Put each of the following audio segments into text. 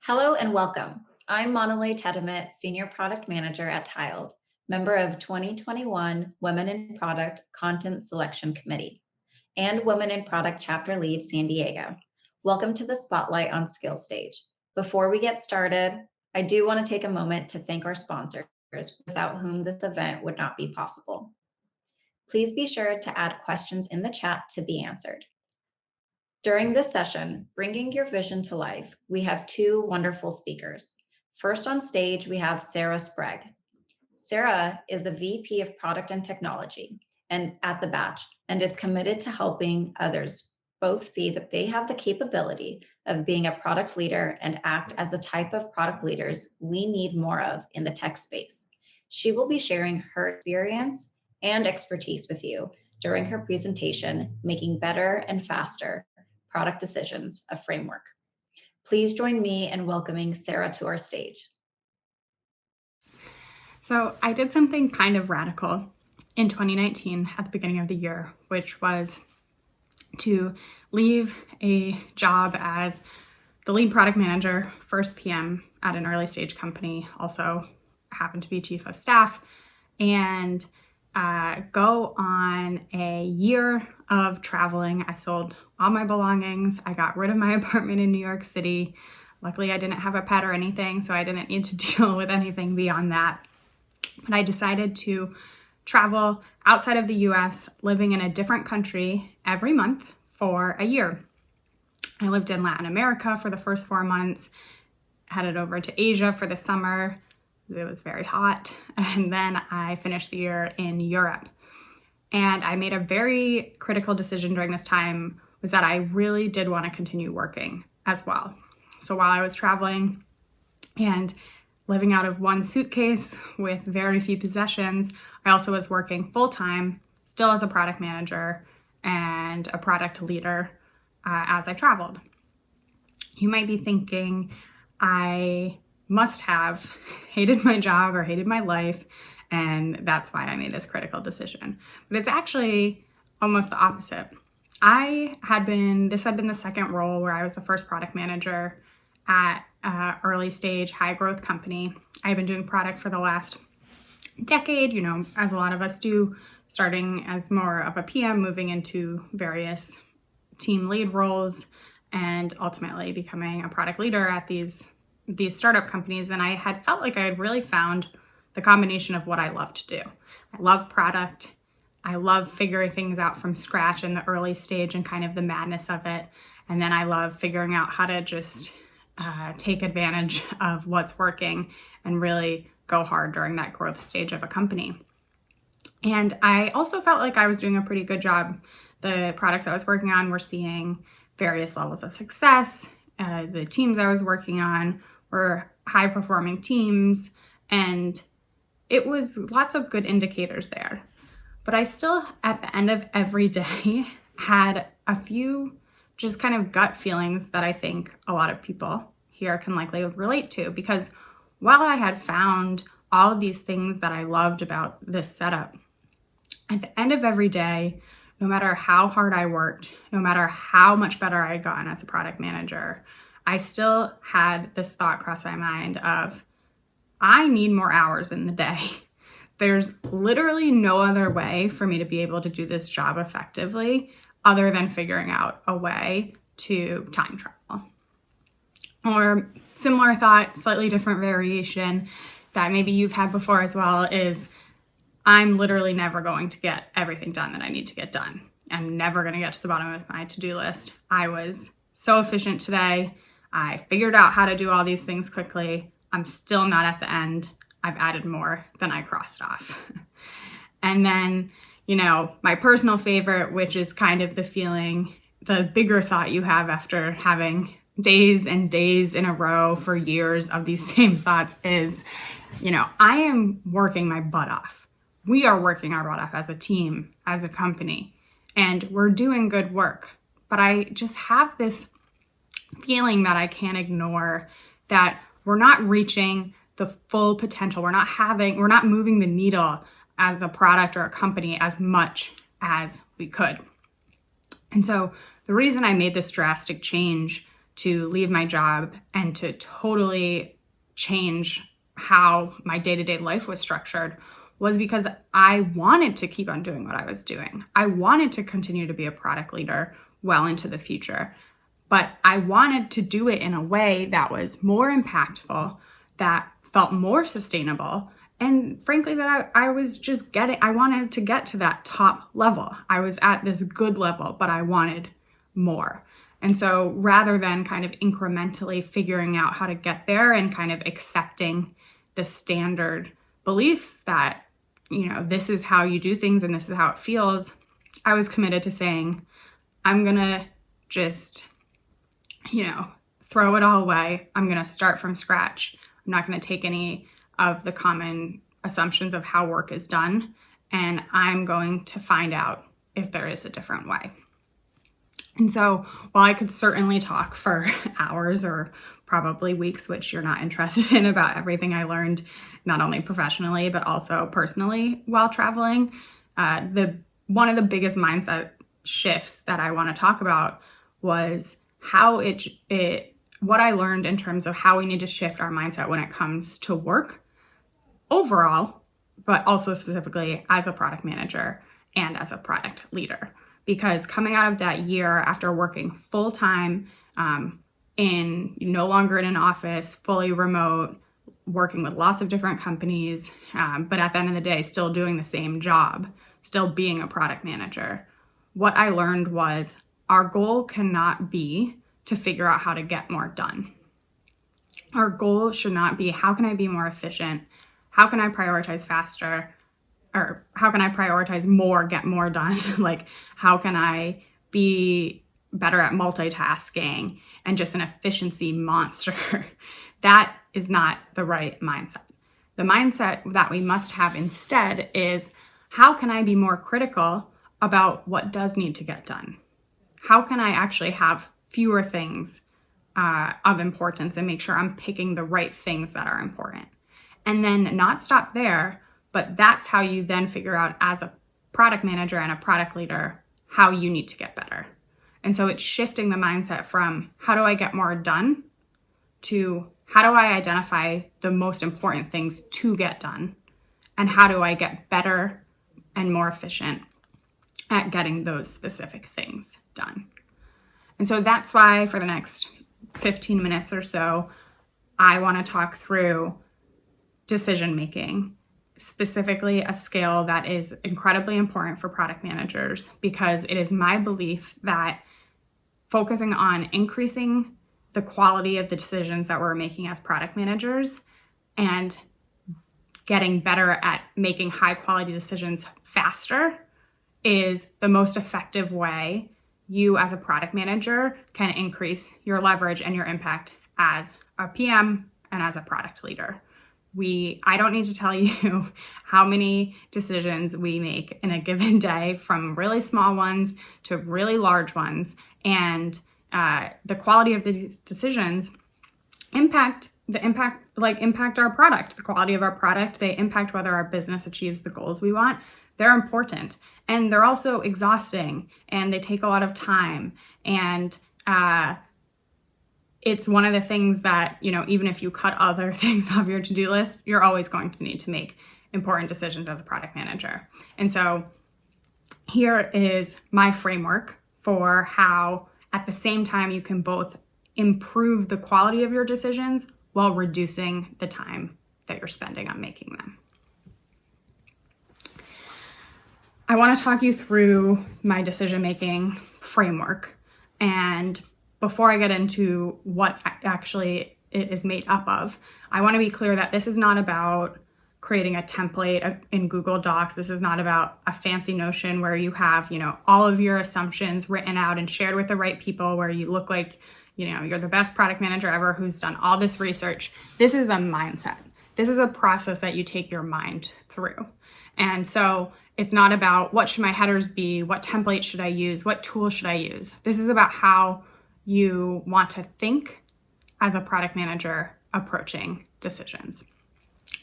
Hello and welcome. I'm Manealge Tedemet, Senior Product Manager at Tiled, member of 2021 Women in Product Content Selection Committee, and Women in Product Chapter Lead San Diego. Welcome to the Spotlight on Skill Stage. Before we get started, I do want to take a moment to thank our sponsors, without whom this event would not be possible. Please be sure to add questions in the chat to be answered. During this session, Bringing Your Vision to Life, we have two wonderful speakers. First on stage, we have Sarah Sprague. Sarah is the VP of Product and Technology and at the BACH and is committed to helping others both see that they have the capability of being a product leader and act as the type of product leaders we need more of in the tech space. She will be sharing her experience and expertise with you during her presentation, Making Better and Faster Product Decisions, a Framework. Please join me in welcoming Sarah to our stage. So I did something kind of radical in 2019 at the beginning of the year, which was to leave a job as the lead product manager, first PM at an early stage company, also happened to be chief of staff, and go on a year of traveling. I sold all my belongings. I got rid of my apartment in New York City. Luckily, I didn't have a pet or anything, so I didn't need to deal with anything beyond that. But I decided to travel outside of the US, living in a different country every month for a year. I lived in Latin America for the first 4 months, headed over to Asia for the summer. It was very hot. And then I finished the year in Europe. And I made a very critical decision during this time, was that I really did want to continue working as well. So while I was traveling and living out of one suitcase with very few possessions, I also was working full-time, still as a product manager and a product leader as I traveled. You might be thinking, I must have hated my job or hated my life, and that's why I made this critical decision. But it's actually almost the opposite. This had been the second role where I was the first product manager at early stage, high growth company. I've been doing product for the last decade, as a lot of us do, starting as more of a PM, moving into various team lead roles, and ultimately becoming a product leader at these startup companies. And I had felt like I had really found the combination of what I love to do. I love product. I love figuring things out from scratch in the early stage and kind of the madness of it. And then I love figuring out how to just take advantage of what's working and really go hard during that growth stage of a company. And I also felt like I was doing a pretty good job. The products I was working on were seeing various levels of success. The teams I was working on were high-performing teams, and it was lots of good indicators there. But I still, at the end of every day, had a few just kind of gut feelings that I think a lot of people here can likely relate to, because while I had found all of these things that I loved about this setup, at the end of every day, no matter how hard I worked, no matter how much better I had gotten as a product manager, I still had this thought cross my mind of, I need more hours in the day. There's literally no other way for me to be able to do this job effectively other than figuring out a way to time travel. Or similar thought, slightly different variation that maybe you've had before as well is, I'm literally never going to get everything done that I need to get done. I'm never going to get to the bottom of my to-do list. I was so efficient today. I figured out how to do all these things quickly. I'm still not at the end. I've added more than I crossed off. And then, my personal favorite, which is kind of the feeling, the bigger thought you have after having days and days in a row for years of these same thoughts is, I am working my butt off. We are working our butt off as a team, as a company, and we're doing good work. But I just have this feeling that I can't ignore, that we're not reaching the full potential. We're not moving the needle as a product or a company as much as we could. And so the reason I made this drastic change to leave my job and to totally change how my day-to-day life was structured was because I wanted to keep on doing what I was doing. I wanted to continue to be a product leader well into the future, but I wanted to do it in a way that was more impactful, that felt more sustainable, and frankly, that I wanted to get to that top level. I was at this good level, but I wanted more. And so rather than kind of incrementally figuring out how to get there and kind of accepting the standard beliefs that, this is how you do things and this is how it feels, I was committed to saying, I'm going to just, throw it all away. I'm going to start from scratch. I'm not going to take any of the common assumptions of how work is done, and I'm going to find out if there is a different way. And so while I could certainly talk for hours or probably weeks, which you're not interested in, about everything I learned, not only professionally, but also personally while traveling, one of the biggest mindset shifts that I want to talk about was how what I learned in terms of how we need to shift our mindset when it comes to work overall, but also specifically as a product manager and as a product leader. Because coming out of that year after working full-time, no longer in an office, fully remote, working with lots of different companies, but at the end of the day, still doing the same job, still being a product manager, what I learned was our goal cannot be to figure out how to get more done. Our goal should not be, how can I be more efficient? How can I prioritize faster? Or how can I prioritize more, get more done? Like, how can I be better at multitasking and just an efficiency monster? That is not the right mindset. The mindset that we must have instead is, how can I be more critical about what does need to get done? How can I actually have fewer things of importance and make sure I'm picking the right things that are important? And then not stop there, but that's how you then figure out as a product manager and a product leader how you need to get better. And so it's shifting the mindset from how do I get more done to how do I identify the most important things to get done, and how do I get better and more efficient at getting those specific things done. And so that's why for the next 15 minutes or so, I want to talk through decision making, specifically a skill that is incredibly important for product managers, because it is my belief that focusing on increasing the quality of the decisions that we're making as product managers and getting better at making high quality decisions faster is the most effective way you as a product manager can increase your leverage and your impact as a PM and as a product leader. I don't need to tell you how many decisions we make in a given day, from really small ones to really large ones. And the quality of these decisions impact our product. The quality of our product, they impact whether our business achieves the goals we want. They're important, and they're also exhausting, and they take a lot of time. And it's one of the things that, even if you cut other things off your to-do list, you're always going to need to make important decisions as a product manager. And so here is my framework for how, at the same time, you can both improve the quality of your decisions while reducing the time that you're spending on making them. I want to talk you through my decision-making framework. And before I get into what actually it is made up of, I want to be clear that this is not about creating a template in Google Docs. This is not about a fancy Notion where you have, all of your assumptions written out and shared with the right people, where you look like, you're the best product manager ever who's done all this research. This is a mindset. This is a process that you take your mind through. And so it's not about what should my headers be, what template should I use, what tool should I use. This is about how you want to think as a product manager approaching decisions.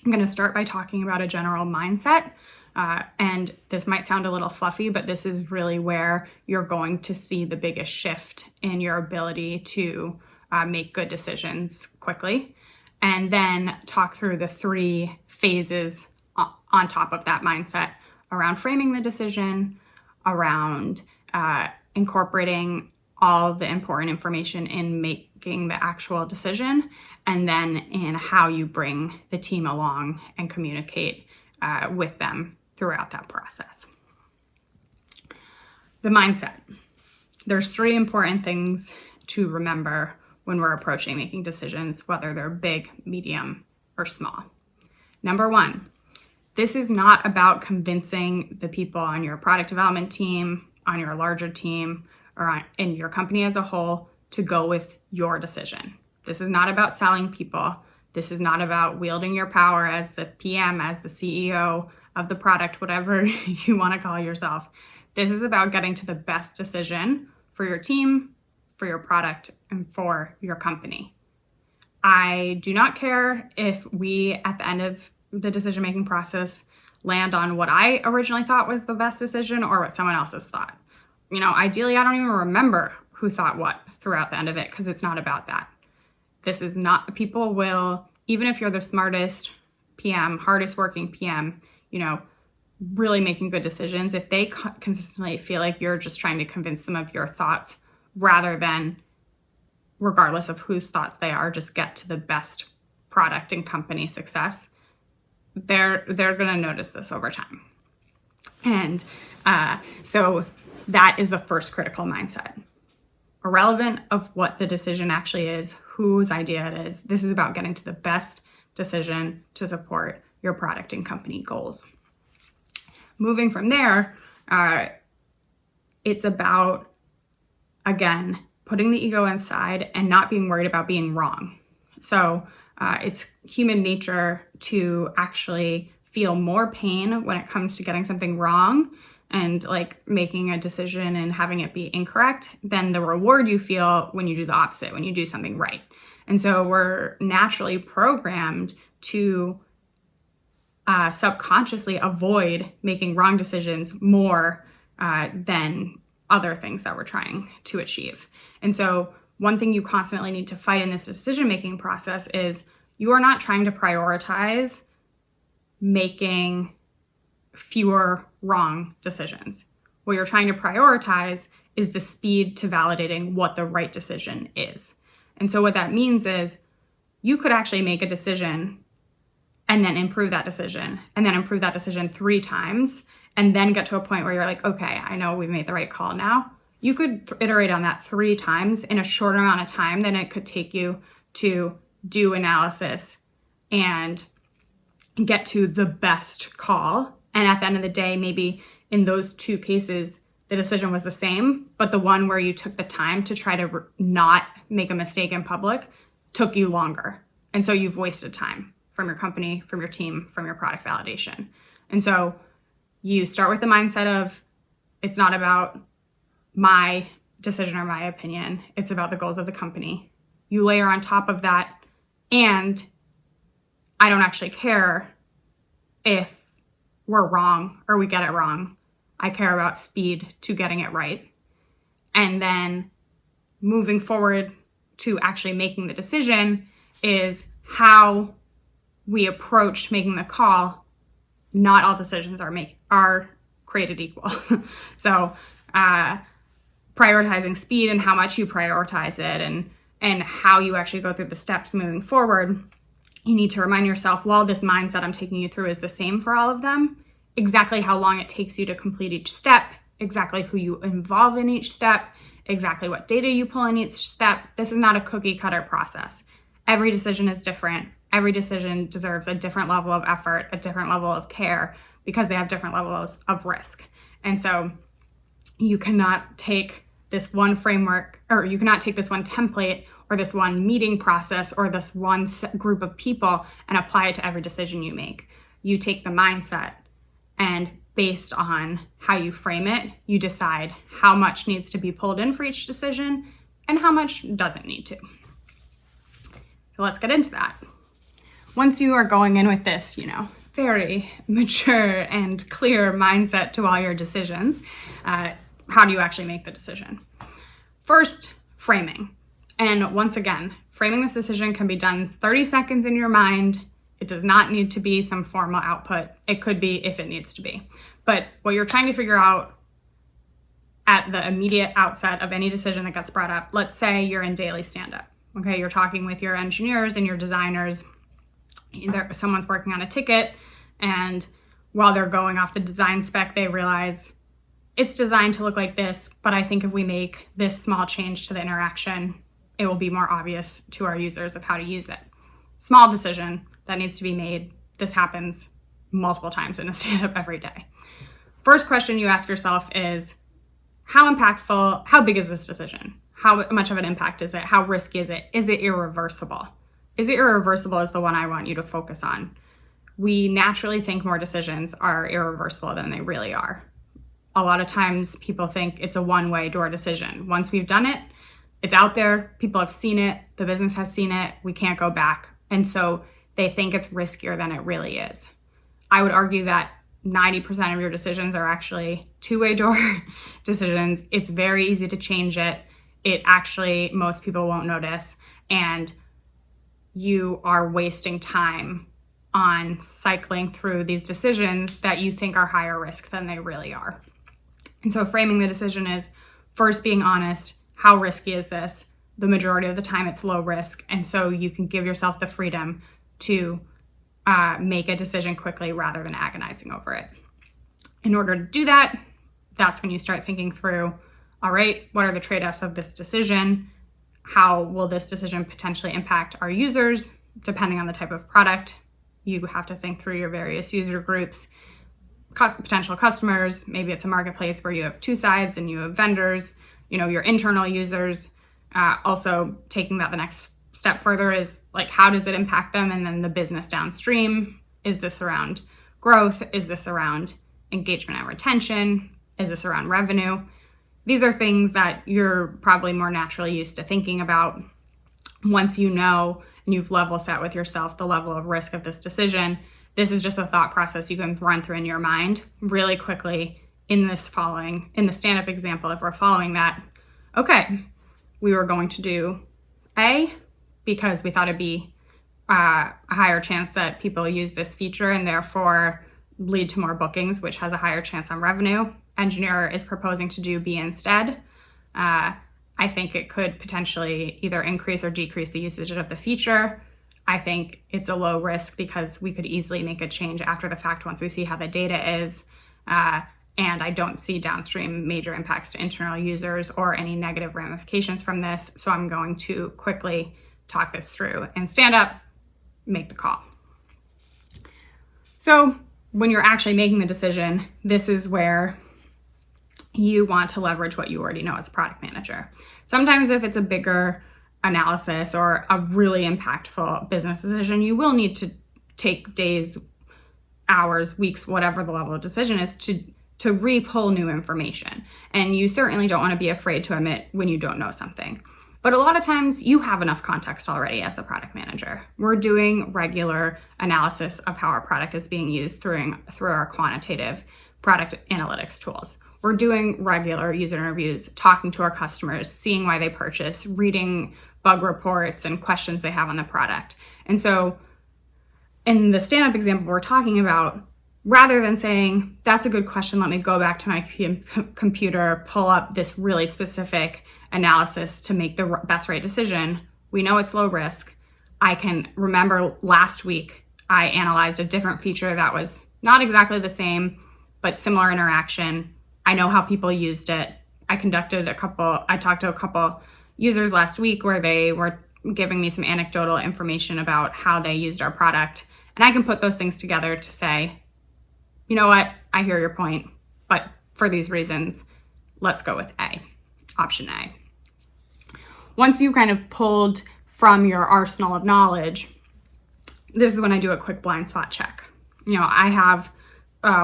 I'm going to start by talking about a general mindset. And this might sound a little fluffy, but this is really where you're going to see the biggest shift in your ability to make good decisions quickly. And then talk through the 3 phases on top of that mindset around framing the decision, around incorporating all the important information in making the actual decision, and then in how you bring the team along and communicate with them throughout that process. The mindset. There's 3 important things to remember when we're approaching making decisions, whether they're big, medium, or small. Number 1, this is not about convincing the people on your product development team, on your larger team, or in your company as a whole to go with your decision. This is not about selling people. This is not about wielding your power as the PM, as the CEO of the product, whatever you want to call yourself. This is about getting to the best decision for your team, for your product, and for your company. I do not care if we, at the end of the decision-making process, land on what I originally thought was the best decision or what someone else has thought. Ideally, I don't even remember who thought what throughout the end of it, because it's not about that. This is not, people will, even if you're the smartest PM, hardest working PM, really making good decisions, if they consistently feel like you're just trying to convince them of your thoughts rather than, regardless of whose thoughts they are, just get to the best product and company success, they're going to notice this over time. And so that is the first critical mindset. Irrelevant of what the decision actually is, whose idea it is, this is about getting to the best decision to support your product and company goals. Moving from there, it's about, again, putting the ego inside and not being worried about being wrong. So it's human nature to actually feel more pain when it comes to getting something wrong and like making a decision and having it be incorrect than the reward you feel when you do the opposite, when you do something right. And so we're naturally programmed to subconsciously avoid making wrong decisions more than other things that we're trying to achieve. And so one thing you constantly need to fight in this decision-making process is you are not trying to prioritize making fewer wrong decisions. What you're trying to prioritize is the speed to validating what the right decision is. And so what that means is you could actually make a decision and then improve that decision and then improve that decision 3 times and then get to a point where you're like, okay, I know we've made the right call now. You could iterate on that 3 times in a shorter amount of time than it could take you to do analysis and get to the best call. And at the end of the day, maybe in those 2 cases, the decision was the same, but the one where you took the time to try to not make a mistake in public took you longer. And so you've wasted time from your company, from your team, from your product validation. And so you start with the mindset of, it's not about my decision or my opinion, it's about the goals of the company. You layer on top of that, and I don't actually care if we're wrong or we get it wrong. I care about speed to getting it right. And then moving forward to actually making the decision is how we approach making the call. Not all decisions are created equal. So prioritizing speed and how much you prioritize it and how you actually go through the steps moving forward, you need to remind yourself, while this mindset I'm taking you through is the same for all of them, exactly how long it takes you to complete each step, exactly who you involve in each step, exactly what data you pull in each step. This is not a cookie cutter process. Every decision is different. Every decision deserves a different level of effort, a different level of care, because they have different levels of risk. And so you cannot take this one framework, or you cannot take this one template or this one meeting process or this one group of people and apply it to every decision you make. You take the mindset, and based on how you frame it, you decide how much needs to be pulled in for each decision and how much doesn't need to. So let's get into that. Once you are going in with this, very mature and clear mindset to all your decisions, how do you actually make the decision? First, framing. And once again, framing this decision can be done 30 seconds in your mind. It does not need to be some formal output. It could be if it needs to be. But what you're trying to figure out at the immediate outset of any decision that gets brought up, let's say you're in daily stand-up, okay? You're talking with your engineers and your designers. Someone's working on a ticket, and while they're going off the design spec, they realize it's designed to look like this, but I think if we make this small change to the interaction, it will be more obvious to our users of how to use it. Small decision that needs to be made. This happens multiple times in a stand-up every day. First question you ask yourself is, how impactful, how big is this decision? How much of an impact is it? How risky is it? Is it irreversible? Is it irreversible is the one I want you to focus on. We naturally think more decisions are irreversible than they really are. A lot of times people think it's a one-way door decision. Once we've done it, it's out there, people have seen it, the business has seen it, we can't go back. And so they think it's riskier than it really is. I would argue that 90% of your decisions are actually two-way door decisions. It's very easy to change it. It actually, most people won't notice. And you are wasting time on cycling through these decisions that you think are higher risk than they really are. And so framing the decision is first being honest. How risky is this? The majority of the time it's low risk. And so you can give yourself the freedom to make a decision quickly rather than agonizing over it. In order to do that, that's when you start thinking through, all right, what are the trade-offs of this decision? How will this decision potentially impact our users? Depending on the type of product, you have to think through your various user groups, potential customers. Maybe it's a marketplace where you have two sides and you have vendors, your internal users. Also taking that the next step further is like, how does it impact them? And then the business downstream. Is this around growth? Is this around engagement and retention? Is this around revenue? These are things that you're probably more naturally used to thinking about. Once you know and you've level set with yourself the level of risk of this decision, this is just a thought process you can run through in your mind really quickly in the stand-up example. If we're following that, okay, we were going to do A because we thought it'd be a higher chance that people use this feature and therefore lead to more bookings, which has a higher chance on revenue. Engineer is proposing to do B instead. I think it could potentially either increase or decrease the usage of the feature. I think it's a low risk because we could easily make a change after the fact once we see how the data is. And I don't see downstream major impacts to internal users or any negative ramifications from this. So I'm going to quickly talk this through and stand up, make the call. So when you're actually making the decision, this is where you want to leverage what you already know as a product manager. Sometimes if it's a bigger analysis or a really impactful business decision, you will need to take days, hours, weeks, whatever the level of decision is to re-pull new information. And you certainly don't want to be afraid to admit when you don't know something. But a lot of times you have enough context already as a product manager. We're doing regular analysis of how our product is being used through our quantitative product analytics tools. We're doing regular user interviews, talking to our customers, seeing why they purchase, reading bug reports and questions they have on the product. And so in the stand-up example we're talking about, rather than saying, that's a good question, let me go back to my computer, pull up this really specific analysis to make the best right decision, we know it's low risk. I can remember last week, I analyzed a different feature that was not exactly the same, but similar interaction. I know how people used it. I talked to a couple users last week where they were giving me some anecdotal information about how they used our product. And I can put those things together to say, you know what, I hear your point, but for these reasons, let's go with A, option A. Once you've kind of pulled from your arsenal of knowledge, this is when I do a quick blind spot check. I have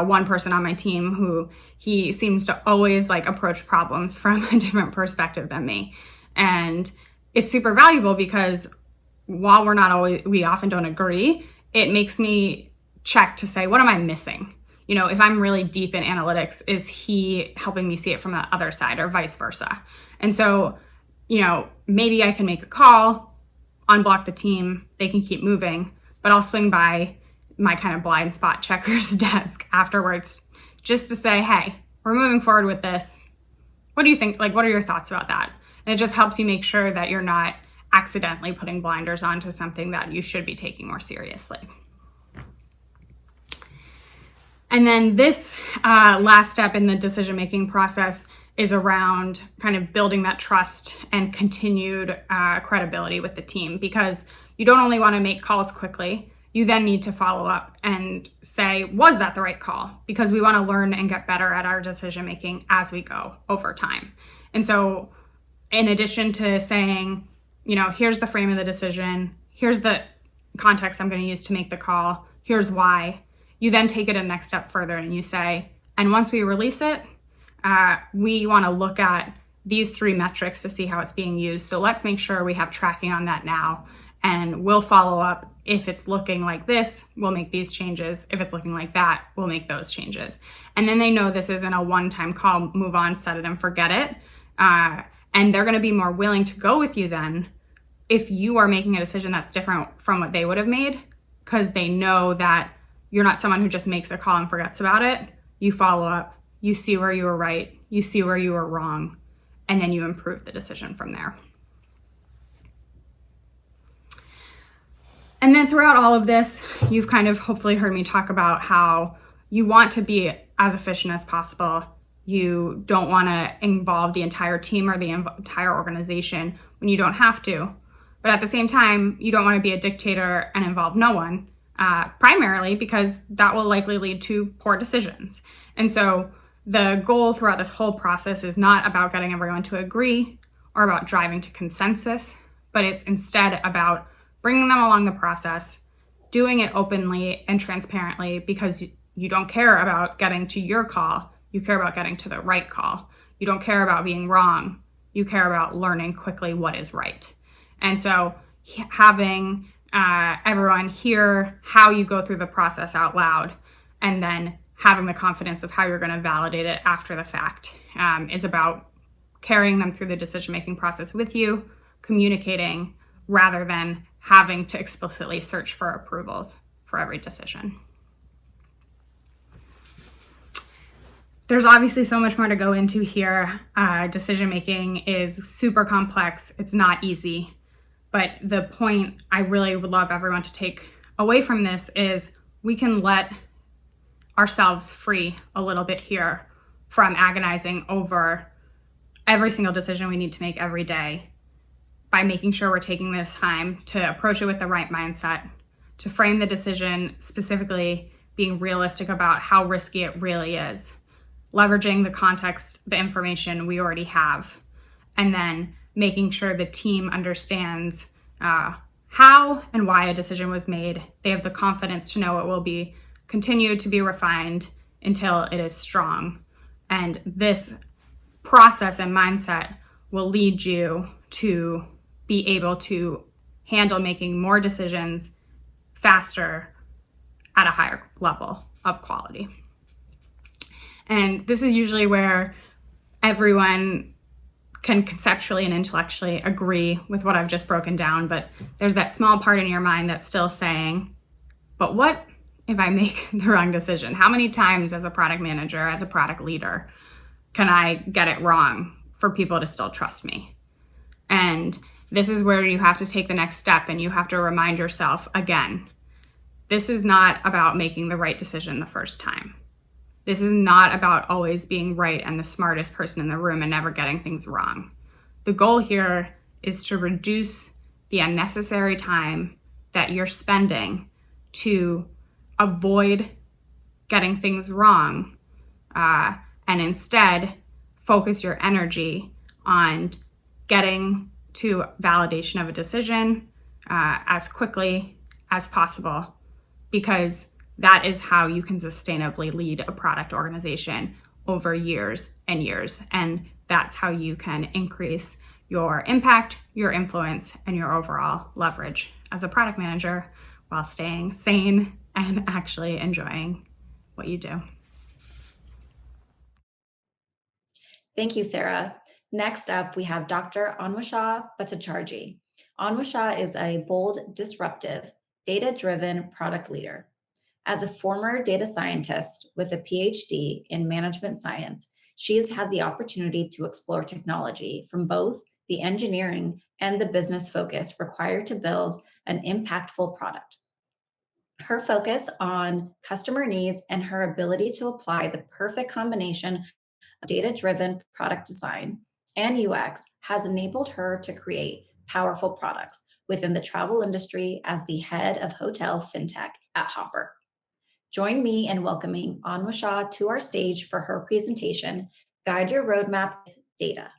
one person on my team who he seems to always approach problems from a different perspective than me. And it's super valuable because while we often don't agree, it makes me check to say, what am I missing? If I'm really deep in analytics, is he helping me see it from the other side or vice versa? And so, maybe I can make a call, unblock the team, they can keep moving, but I'll swing by my kind of blind spot checker's desk afterwards just to say, hey, we're moving forward with this. What do you think? Like, what are your thoughts about that? And it just helps you make sure that you're not accidentally putting blinders onto something that you should be taking more seriously. And then this last step in the decision-making process is around kind of building that trust and continued credibility with the team, because you don't only want to make calls quickly, you then need to follow up and say, was that the right call? Because we want to learn and get better at our decision-making as we go over time. And so in addition to saying, here's the frame of the decision, here's the context I'm going to use to make the call, here's why, you then take it a next step further and you say, and once we release it, we want to look at these 3 metrics to see how it's being used. So let's make sure we have tracking on that now, and we'll follow up. If it's looking like this, we'll make these changes. If it's looking like that, we'll make those changes. And then they know this isn't a one-time call, move on, set it and forget it. And they're going to be more willing to go with you then if you are making a decision that's different from what they would have made, because they know that you're not someone who just makes a call and forgets about it. You follow up, you see where you were right, you see where you were wrong, and then you improve the decision from there. And then throughout all of this, you've kind of hopefully heard me talk about how you want to be as efficient as possible. You don't want to involve the entire team or the entire organization when you don't have to. But at the same time, you don't want to be a dictator and involve no one, primarily because that will likely lead to poor decisions. And so the goal throughout this whole process is not about getting everyone to agree or about driving to consensus, but it's instead about bringing them along the process, doing it openly and transparently, because you don't care about getting to your call, you care about getting to the right call. You don't care about being wrong, you care about learning quickly what is right. And so having everyone hear how you go through the process out loud, and then having the confidence of how you're going to validate it after the fact is about carrying them through the decision-making process with you, communicating, rather than having to explicitly search for approvals for every decision. There's obviously so much more to go into here. Decision-making is super complex. It's not easy. But the point I really would love everyone to take away from this is we can let ourselves free a little bit here from agonizing over every single decision we need to make every day, by making sure we're taking this time to approach it with the right mindset, to frame the decision specifically, being realistic about how risky it really is, leveraging the context, the information we already have, and then making sure the team understands how and why a decision was made. They have the confidence to know it will be continued to be refined until it is strong. And this process and mindset will lead you to be able to handle making more decisions faster at a higher level of quality. And this is usually where everyone can conceptually and intellectually agree with what I've just broken down, but there's that small part in your mind that's still saying, but what if I make the wrong decision? How many times as a product manager, as a product leader, can I get it wrong for people to still trust me? And this is where you have to take the next step, and you have to remind yourself again, this is not about making the right decision the first time. This is not about always being right and the smartest person in the room and never getting things wrong. The goal here is to reduce the unnecessary time that you're spending to avoid getting things wrong, and instead focus your energy on getting to validation of a decision as quickly as possible, because that is how you can sustainably lead a product organization over years and years. And that's how you can increase your impact, your influence, and your overall leverage as a product manager while staying sane and actually enjoying what you do. Thank you, Sarah. Next up, we have Dr. Anwesha Bhattacharjee. Anwesha is a bold, disruptive, data driven product leader. As a former data scientist with a PhD in management science, she has had the opportunity to explore technology from both the engineering and the business focus required to build an impactful product. Her focus on customer needs and her ability to apply the perfect combination of data driven product design and UX has enabled her to create powerful products within the travel industry as the head of hotel fintech at Hopper. Join me in welcoming Anwesha to our stage for her presentation, Guide Your Roadmap with Data.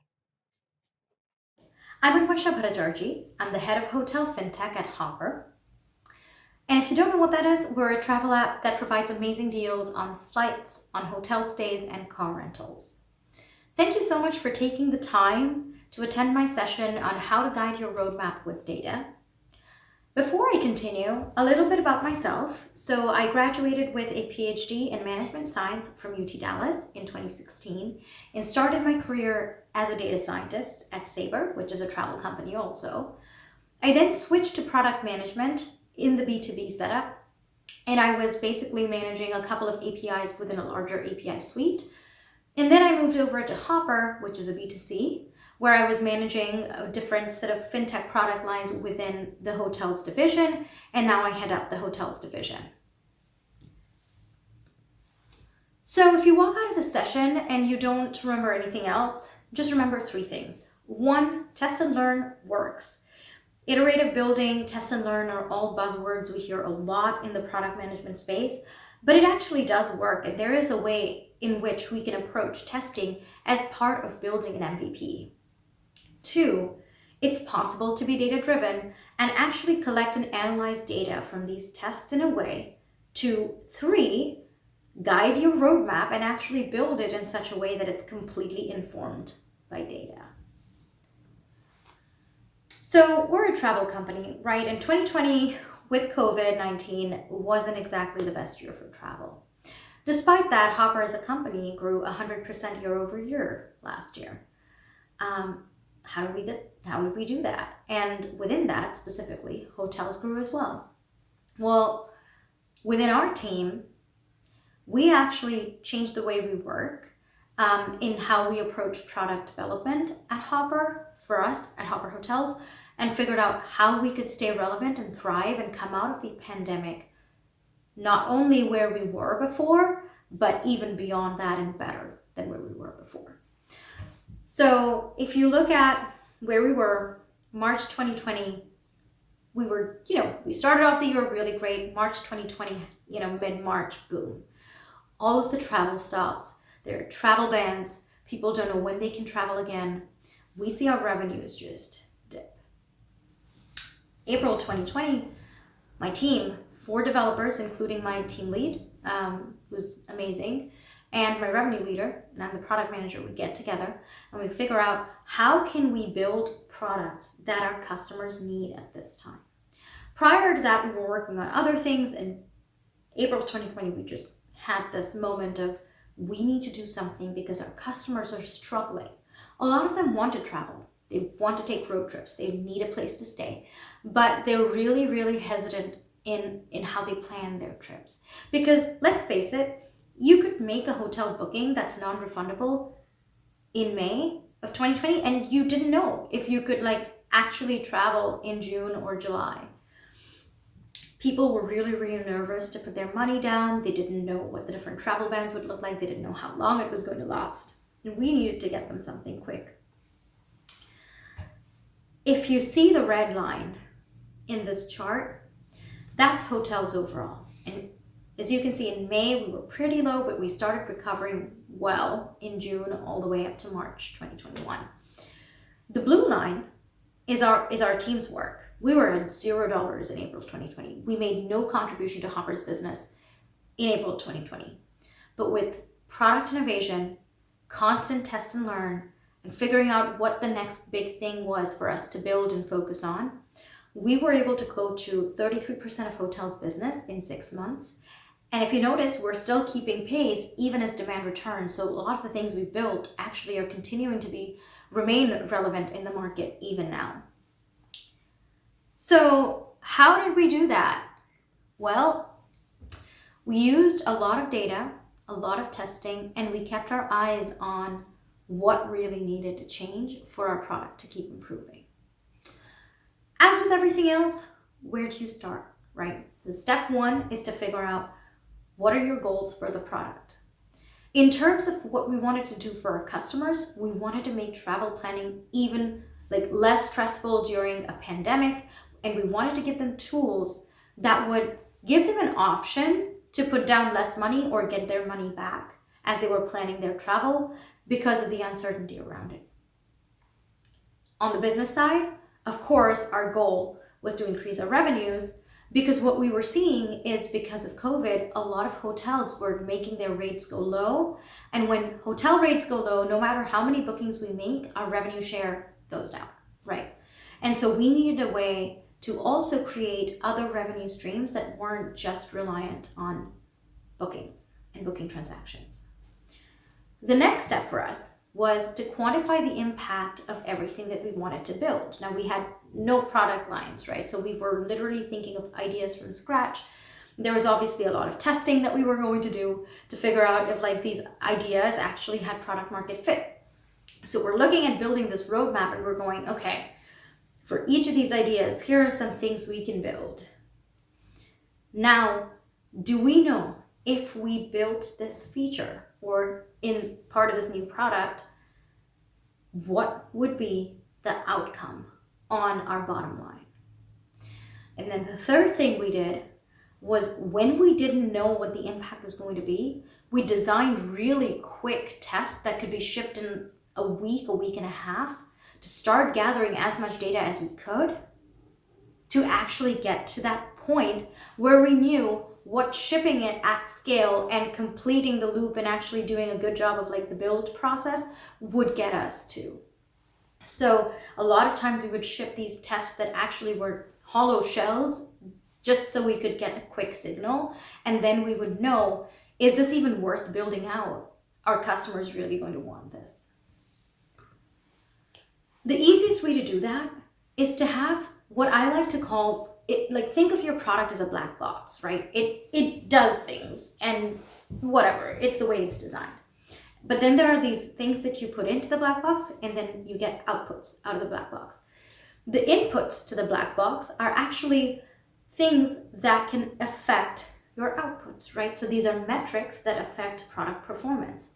I'm Anwesha Bhattacharjee. I'm the head of hotel fintech at Hopper. And if you don't know what that is, we're a travel app that provides amazing deals on flights, on hotel stays, and car rentals. Thank you so much for taking the time to attend my session on how to guide your roadmap with data. Before I continue, a little bit about myself. So I graduated with a PhD in management science from UT Dallas in 2016 and started my career as a data scientist at Sabre, which is a travel company also. I then switched to product management in the B2B setup, and I was basically managing a couple of APIs within a larger API suite. And then I moved over to Hopper, which is a B2C, where I was managing a different set of fintech product lines within the hotels division, and now I head up the hotels division. So if you walk out of the session and you don't remember anything else, just remember three things. One, test and learn works. Iterative building, test and learn are all buzzwords we hear a lot in the product management space, but it actually does work, and there is a way in which we can approach testing as part of building an MVP. Two, it's possible to be data-driven and actually collect and analyze data from these tests in a way to, three, guide your roadmap and actually build it in such a way that it's completely informed by data. So we're a travel company, right? And 2020 with COVID-19 wasn't exactly the best year for travel. Despite that, Hopper as a company grew 100% year over year last year. How did we do that? And within that, specifically, hotels grew as well. Well, within our team, we actually changed the way we work in how we approach product development at Hopper, for us at Hopper Hotels, and figured out how we could stay relevant and thrive and come out of the pandemic not only where we were before, but even beyond that and better than where we were before. So if you look at where we were, March 2020, we started off the year really great. March 2020, mid-March, boom. All of the travel stops, there are travel bans, people don't know when they can travel again. We see our revenues just dip. April 2020, my team, 4 developers, including my team lead, who's amazing, and my revenue leader, and I'm the product manager, we get together and we figure out how can we build products that our customers need at this time. Prior to that, we were working on other things. In April 2020, we just had this moment of we need to do something because our customers are struggling. A lot of them want to travel. They want to take road trips. They need a place to stay, but they're really, really hesitant in how they plan their trips. Because let's face it, you could make a hotel booking that's non-refundable in May of 2020 and you didn't know if you could actually travel in June or July. People were really, really nervous to put their money down. They didn't know what the different travel bans would look like. They didn't know how long it was going to last. And we needed to get them something quick. If you see the red line in this chart, that's hotels overall. And as you can see, in May, we were pretty low, but we started recovering well in June all the way up to March 2021. The blue line is our team's work. We were at $0 in April 2020. We made no contribution to Hopper's business in April 2020. But with product innovation, constant test and learn, and figuring out what the next big thing was for us to build and focus on, we were able to go to 33% of hotels business in 6 months. And if you notice, we're still keeping pace even as demand returns. So a lot of the things we built actually are continuing to be remain relevant in the market even now. So how did we do that? Well, we used a lot of data, a lot of testing, and we kept our eyes on what really needed to change for our product to keep improving. As with everything else, where do you start, right? The step one is to figure out what are your goals for the product. In terms of what we wanted to do for our customers, we wanted to make travel planning even less stressful during a pandemic, and we wanted to give them tools that would give them an option to put down less money or get their money back as they were planning their travel because of the uncertainty around it. On the business side, of course, our goal was to increase our revenues, because what we were seeing is because of COVID, a lot of hotels were making their rates go low. And when hotel rates go low, no matter how many bookings we make, our revenue share goes down, right? And so we needed a way to also create other revenue streams that weren't just reliant on bookings and booking transactions. The next step for us was to quantify the impact of everything that we wanted to build. Now, we had no product lines, right? So we were literally thinking of ideas from scratch. There was obviously a lot of testing that we were going to do to figure out if these ideas actually had product market fit. So we're looking at building this roadmap and we're going, okay, for each of these ideas, here are some things we can build. Now, do we know if we built this feature or in part of this new product, what would be the outcome on our bottom line? And then the third thing we did was, when we didn't know what the impact was going to be, we designed really quick tests that could be shipped in a week and a half to start gathering as much data as we could to actually get to that point where we knew what shipping it at scale and completing the loop and actually doing a good job of the build process would get us to. So a lot of times we would ship these tests that actually were hollow shells just so we could get a quick signal, and then we would know, is this even worth building out? Are customers really going to want this? The easiest way to do that is to have what I like to call it, think of your product as a black box, right? It does things and whatever, it's the way it's designed. But then there are these things that you put into the black box, and then you get outputs out of the black box. The inputs to the black box are actually things that can affect your outputs, right? So these are metrics that affect product performance.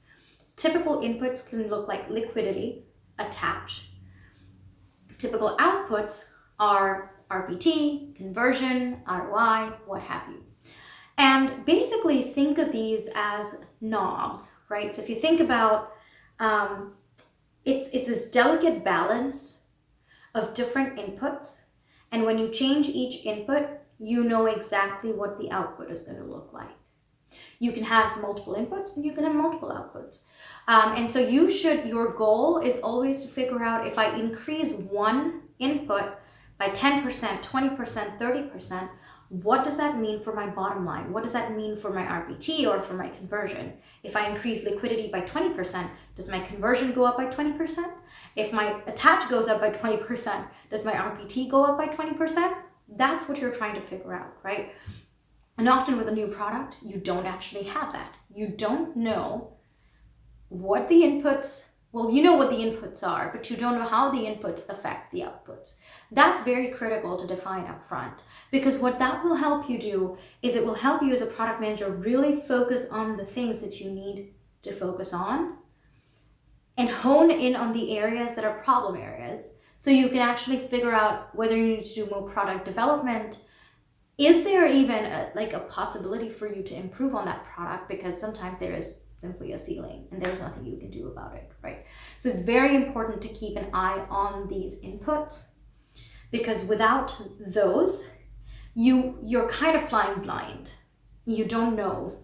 Typical inputs can look like liquidity, attach. Typical outputs are RPT, conversion, ROI, what have you. And basically think of these as knobs, right? So if you think about, it's this delicate balance of different inputs. And when you change each input, you know exactly what the output is going to look like. You can have multiple inputs and you can have multiple outputs. And so your goal is always to figure out, if I increase one input by 10%, 20%, 30%, what does that mean for my bottom line? What does that mean for my RPT or for my conversion? If I increase liquidity by 20%, does my conversion go up by 20%? If my attach goes up by 20%, does my RPT go up by 20%? That's what you're trying to figure out, right? And often with a new product, you don't actually have that. You don't know what the inputs, well, you know what the inputs are, but you don't know how the inputs affect the outputs. That's very critical to define up front, because what that will help you do is it will help you as a product manager really focus on the things that you need to focus on and hone in on the areas that are problem areas, so you can actually figure out whether you need to do more product development. Is there even a possibility for you to improve on that product? Because sometimes there is simply a ceiling and there's nothing you can do about it, right? So it's very important to keep an eye on these inputs, because without those, you're kind of flying blind. You don't know.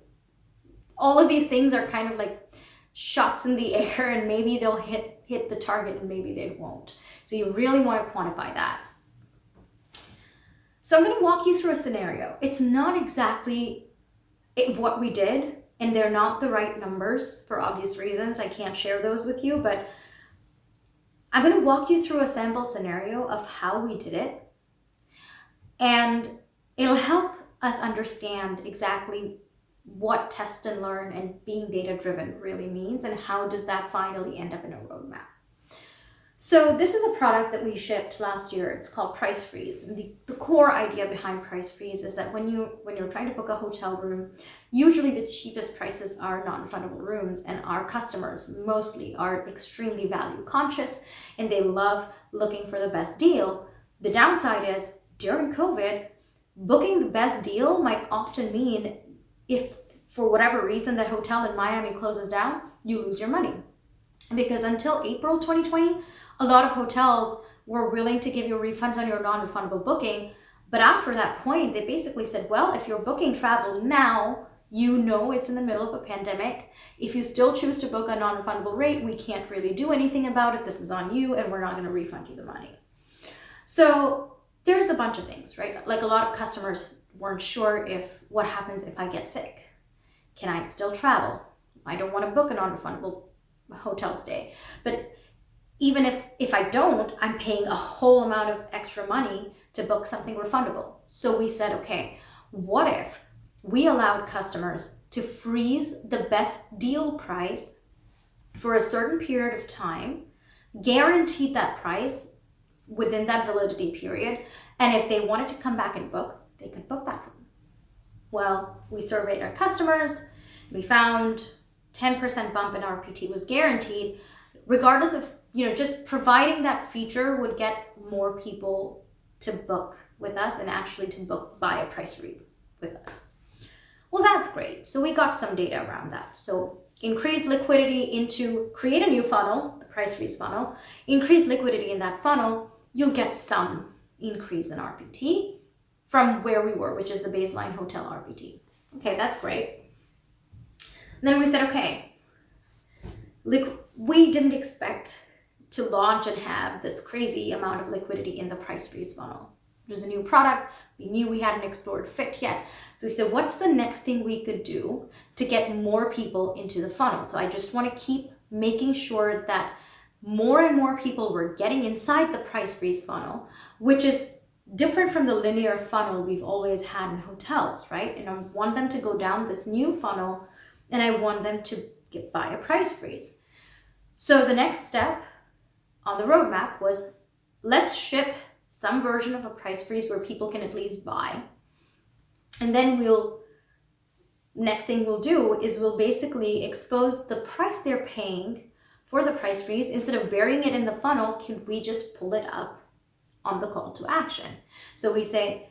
All of these things are kind of like shots in the air, and maybe they'll hit the target and maybe they won't. So you really want to quantify that. So I'm going to walk you through a scenario. It's not exactly what we did, and they're not the right numbers for obvious reasons. I can't share those with you, but I'm going to walk you through a sample scenario of how we did it, and it'll help us understand exactly what test and learn and being data driven really means, and how does that finally end up in a roadmap. So this is a product that we shipped last year. It's called Price Freeze. And the core idea behind Price Freeze is that when you're trying to book a hotel room, usually the cheapest prices are non-refundable rooms, and our customers mostly are extremely value conscious and they love looking for the best deal. The downside is during COVID, booking the best deal might often mean if for whatever reason that hotel in Miami closes down, you lose your money. Because until April 2020, a lot of hotels were willing to give you refunds on your non-refundable booking. But after that point, they basically said, well, if you're booking travel now, you know it's in the middle of a pandemic. If you still choose to book a non-refundable rate, we can't really do anything about it. This is on you, and we're not going to refund you the money. So there's a bunch of things, right? Like a lot of customers weren't sure what happens if I get sick. Can I still travel? I don't want to book a non-refundable hotel stay. But even if I don't, I'm paying a whole amount of extra money to book something refundable. So we said, okay, what if we allowed customers to freeze the best deal price for a certain period of time, guaranteed that price within that validity period, and if they wanted to come back and book, they could book that room. Well, we surveyed our customers, we found 10% bump in RPT was guaranteed, regardless of, just providing that feature would get more people to book with us and actually to book by a Price Freeze with us. Well, that's great. So we got some data around that. So increase liquidity create a new funnel, the Price Freeze funnel, increase liquidity in that funnel, you'll get some increase in RPT from where we were, which is the baseline hotel RPT. Okay, that's great. Then we said, okay, we didn't expect to launch and have this crazy amount of liquidity in the Price Freeze funnel. It was a new product. We knew we hadn't explored fit yet. So we said, what's the next thing we could do to get more people into the funnel? So I just want to keep making sure that more and more people were getting inside the Price Freeze funnel, which is different from the linear funnel we've always had in hotels, right? And I want them to go down this new funnel, and I want them to buy a Price Freeze. So the next step on the roadmap was, let's ship some version of a Price Freeze where people can at least buy. And then next thing we'll do is we'll basically expose the price they're paying for the Price Freeze. Instead of burying it in the funnel, could we just pull it up on the call to action? So we say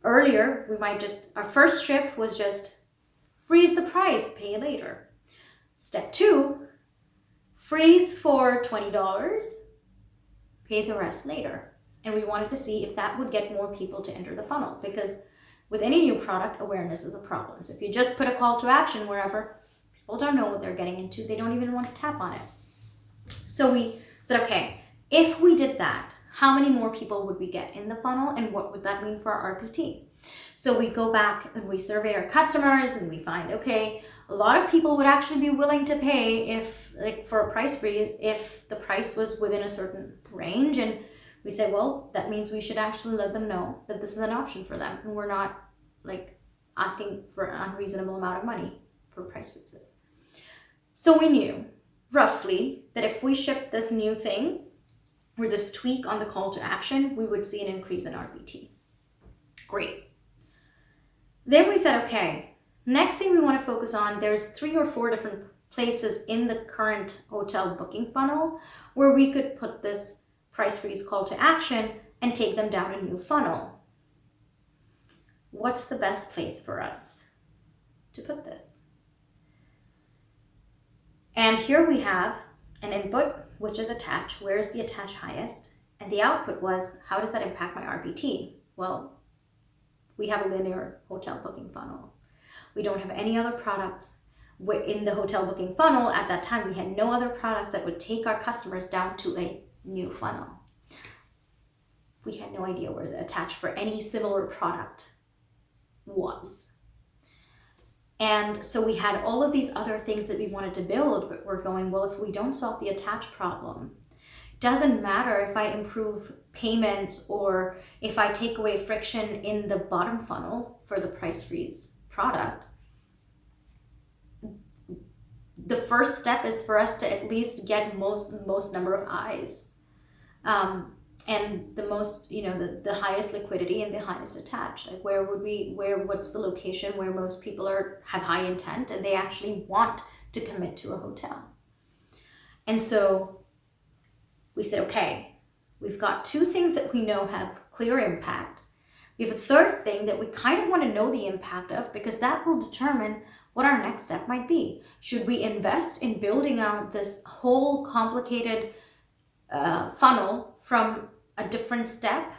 earlier, our first ship was just freeze the price, pay later. Step 2, freeze for $20, pay the rest later. And we wanted to see if that would get more people to enter the funnel, because with any new product, awareness is a problem. So if you just put a call to action wherever, people don't know what they're getting into. They don't even want to tap on it. So we said, okay, if we did that, how many more people would we get in the funnel, and what would that mean for our RPT? So we go back and we survey our customers, and we find, okay, a lot of people would actually be willing to pay for a Price Freeze if the price was within a certain range. And we say, well, that means we should actually let them know that this is an option for them, and we're not asking for an unreasonable amount of money for Price Freezes. So we knew roughly that if we shipped this new thing or this tweak on the call to action, we would see an increase in RPT. Great. Then we said, okay, next thing we want to focus on, there's 3 or 4 different places in the current hotel booking funnel where we could put this Price Freeze call to action and take them down a new funnel. What's the best place for us to put this? And here we have an input, which is attach. Where is the attach highest? And the output was, how does that impact my RPT? Well, we have a linear hotel booking funnel. We don't have any other products in the hotel booking funnel. At that time, we had no other products that would take our customers down to a new funnel. We had no idea where the attach for any similar product was. And so we had all of these other things that we wanted to build, but we're going, well, if we don't solve the attach problem, Doesn't matter if I improve payments or if I take away friction in the bottom funnel for the price freeze product. The first step is for us to at least get most number of eyes, and the most, the highest liquidity and the highest attach. Like what's the location where most people have high intent and they actually want to commit to a hotel. And so we said, okay, we've got two things that we know have clear impact. We have a third thing that we kind of want to know the impact of, because that will determine what our next step might be. Should we invest in building out this whole complicated funnel from a different step?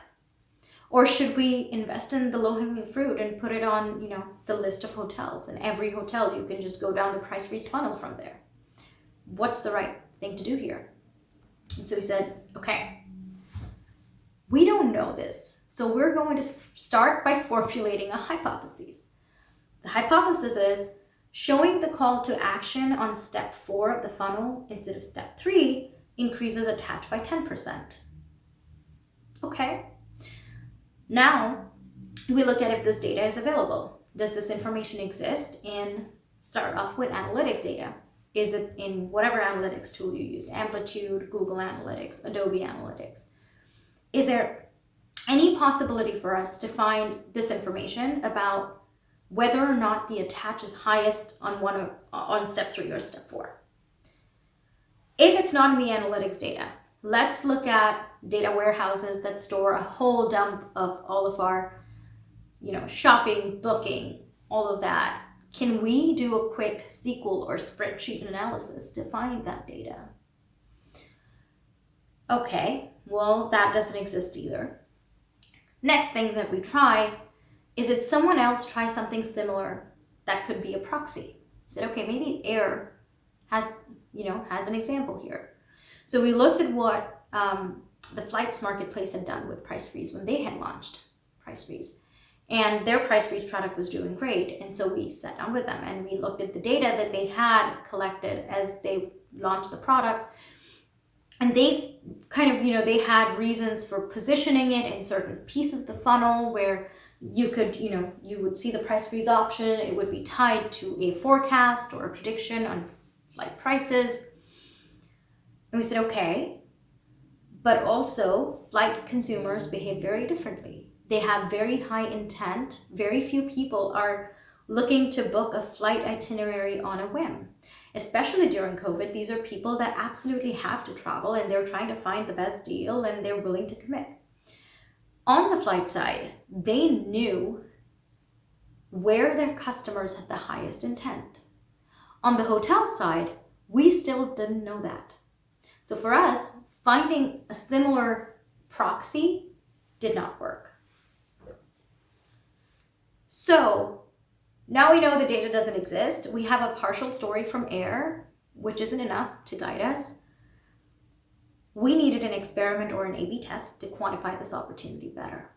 Or should we invest in the low-hanging fruit and put it on, the list of hotels, and every hotel you can just go down the price freeze funnel from there? What's the right thing to do here? And so we said, okay, we don't know this. So we're going to start by formulating a hypothesis. The hypothesis is showing the call to action on step 4 of the funnel instead of step 3 increases attach by 10%. Okay. Now we look at if this data is available. Does this information exist? And start off with analytics data. Is it in whatever analytics tool you use? Amplitude, Google Analytics, Adobe Analytics. Is there any possibility for us to find this information about whether or not the attach is highest on step 3 or step 4? If it's not in the analytics data, let's look at data warehouses that store a whole dump of all of our, shopping, booking, all of that. Can we do a quick SQL or spreadsheet analysis to find that data? Okay, well, that doesn't exist either. Next thing that we try is that someone else try something similar that could be a proxy. Said, okay, maybe Air has an example here. So we looked at what the flights marketplace had done with Price Freeze when they had launched Price Freeze. And their Price Freeze product was doing great. And so we sat down with them and we looked at the data that they had collected as they launched the product. And they've kind of, they had reasons for positioning it in certain pieces of the funnel where you could, you would see the Price Freeze option. It would be tied to a forecast or a prediction on flight prices. And we said, okay, but also flight consumers behave very differently. They have very high intent. Very few people are looking to book a flight itinerary on a whim. Especially during COVID, these are people that absolutely have to travel and they're trying to find the best deal and they're willing to commit. On the flight side, they knew where their customers had the highest intent. On the hotel side, we still didn't know that. So for us, finding a similar proxy did not work. So now we know the data doesn't exist. We have a partial story from Air, which isn't enough to guide us. We needed an experiment or an A/B test to quantify this opportunity better.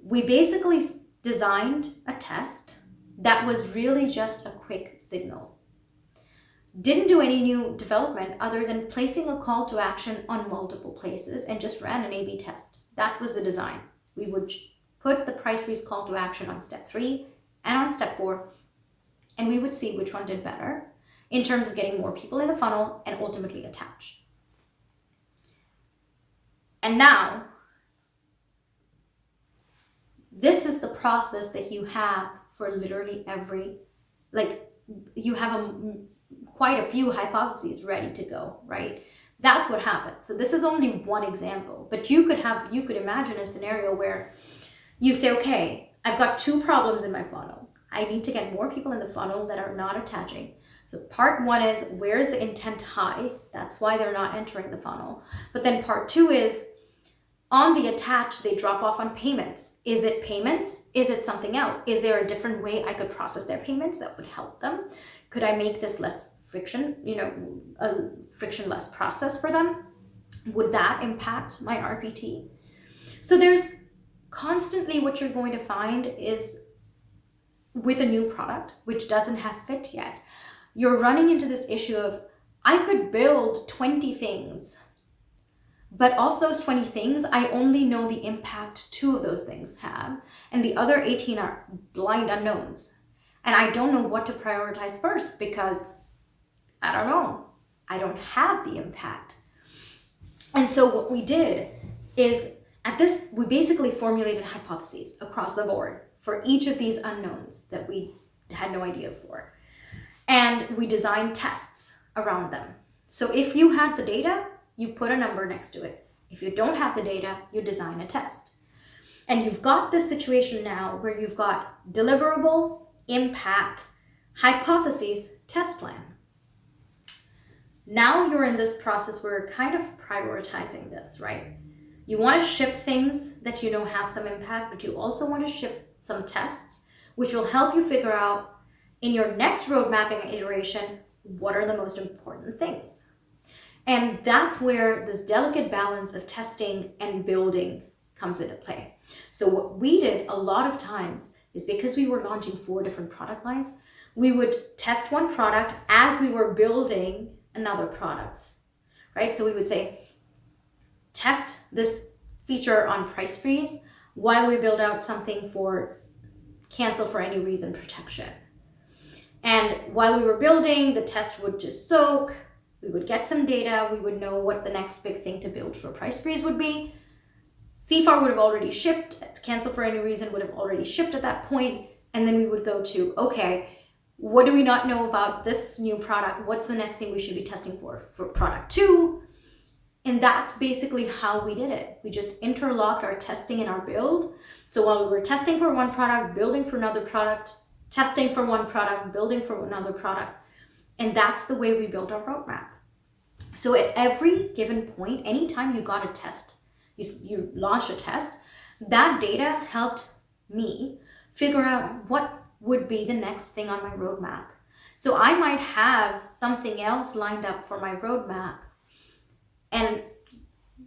We basically designed a test that was really just a quick signal. Didn't do any new development other than placing a call to action on multiple places and just ran an A/B test. That was the design. We would put the Price Freeze call to action on step 3 and on step 4, and we would see which one did better in terms of getting more people in the funnel and ultimately attach. And now, this is the process that you have for literally you have quite a few hypotheses ready to go, right? That's what happens. So this is only one example, but you could imagine a scenario where you say, okay, I've got 2 problems in my funnel. I need to get more people in the funnel that are not attaching. So part 1 is, where's the intent high? That's why they're not entering the funnel. But then part 2 is, on the attach, they drop off on payments. Is it payments? Is it something else? Is there a different way I could process their payments that would help them? Could I make this less friction, a frictionless process for them? Would that impact my RPT? So there's constantly what you're going to find is with a new product, which doesn't have fit yet, you're running into this issue of, I could build 20 things But of those 20 things, I only know the impact 2 of those things have, and the other 18 are blind unknowns. And I don't know what to prioritize first because I don't know. I don't have the impact. And so what we did is we basically formulated hypotheses across the board for each of these unknowns that we had no idea for. And we designed tests around them. So if you had the data, you put a number next to it. If you don't have the data, you design a test. And you've got this situation now where you've got deliverable, impact, hypotheses, test plan. Now you're in this process where you're kind of prioritizing this, right? You want to ship things that you know have some impact, but you also want to ship some tests, which will help you figure out in your next road mapping iteration, what are the most important things? And that's where this delicate balance of testing and building comes into play. So what we did a lot of times is, because we were launching 4 different product lines, we would test one product as we were building another product, right? So we would say, test this feature on price freeze while we build out something for cancel for any reason protection. And while we were building, the test would just soak, we would get some data, we would know what the next big thing to build for price freeze would be. CFAR would have already shipped, cancel for any reason would have already shipped at that point, and then we would go to, okay, what do we not know about this new product? What's the next thing we should be testing for product 2? And that's basically how we did it. We just interlocked our testing and our build. So while we were testing for one product, building for another product, testing for one product, building for another product. And that's the way we built our roadmap. So at every given point, anytime you got a test, you launched a test, that data helped me figure out what would be the next thing on my roadmap. So I might have something else lined up for my roadmap and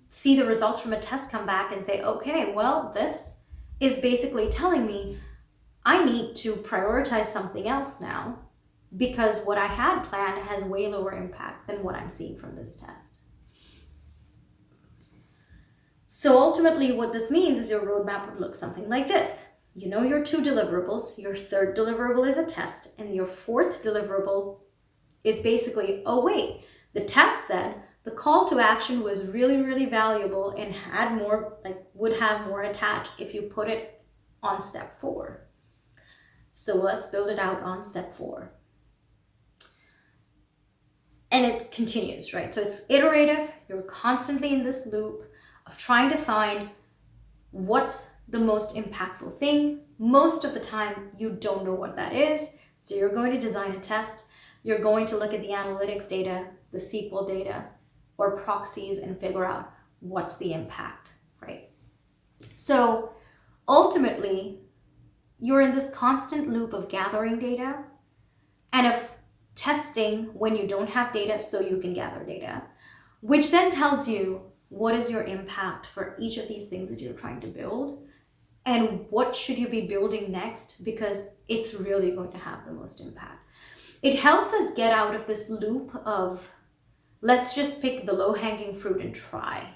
see the results from a test come back and say, okay, well, this is basically telling me I need to prioritize something else now because what I had planned has way lower impact than what I'm seeing from this test. So ultimately what this means is your roadmap would look something like this. You know your 2 deliverables, your 3rd deliverable is a test, and your 4th deliverable is basically, oh wait, the test said the call to action was really, really valuable and had more, would have more attached if you put it on step 4. So let's build it out on step 4. And it continues, right? So it's iterative. You're constantly in this loop of trying to find what's the most impactful thing. Most of the time, you don't know what that is. So you're going to design a test. You're going to look at the analytics data, the SQL data, or proxies and figure out what's the impact, right? So ultimately, you're in this constant loop of gathering data and of testing when you don't have data so you can gather data, which then tells you what is your impact for each of these things that you're trying to build and what should you be building next because it's really going to have the most impact. It helps us get out of this loop of let's just pick the low-hanging fruit and try.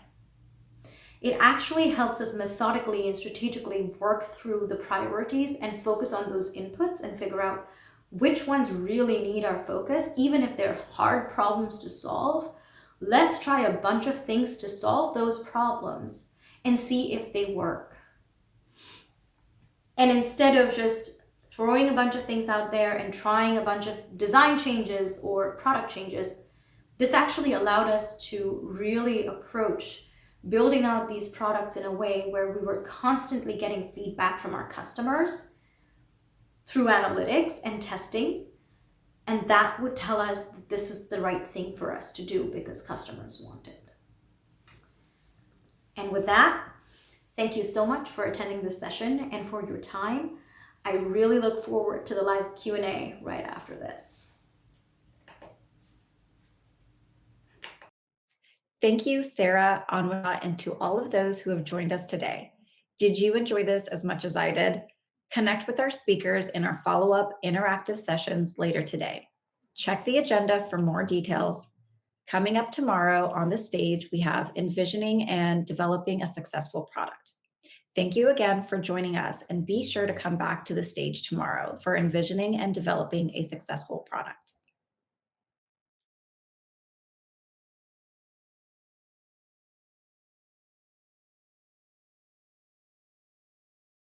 It actually helps us methodically and strategically work through the priorities and focus on those inputs and figure out which ones really need our focus, even if they're hard problems to solve. Let's try a bunch of things to solve those problems and see if they work. And instead of just throwing a bunch of things out there and trying a bunch of design changes or product changes, this actually allowed us to really approach building out these products in a way where we were constantly getting feedback from our customers through analytics and testing. And that would tell us that this is the right thing for us to do because customers want it. And with that, thank you so much for attending this session and for your time. I really look forward to the live Q&A right after this. Thank you, Sarah, Anwesha, and to all of those who have joined us today. Did you enjoy this as much as I did? Connect with our speakers in our follow-up interactive sessions later today. Check the agenda for more details. Coming up tomorrow on the stage, we have Envisioning and Developing a Successful Product. Thank you again for joining us, and be sure to come back to the stage tomorrow for Envisioning and Developing a Successful Product.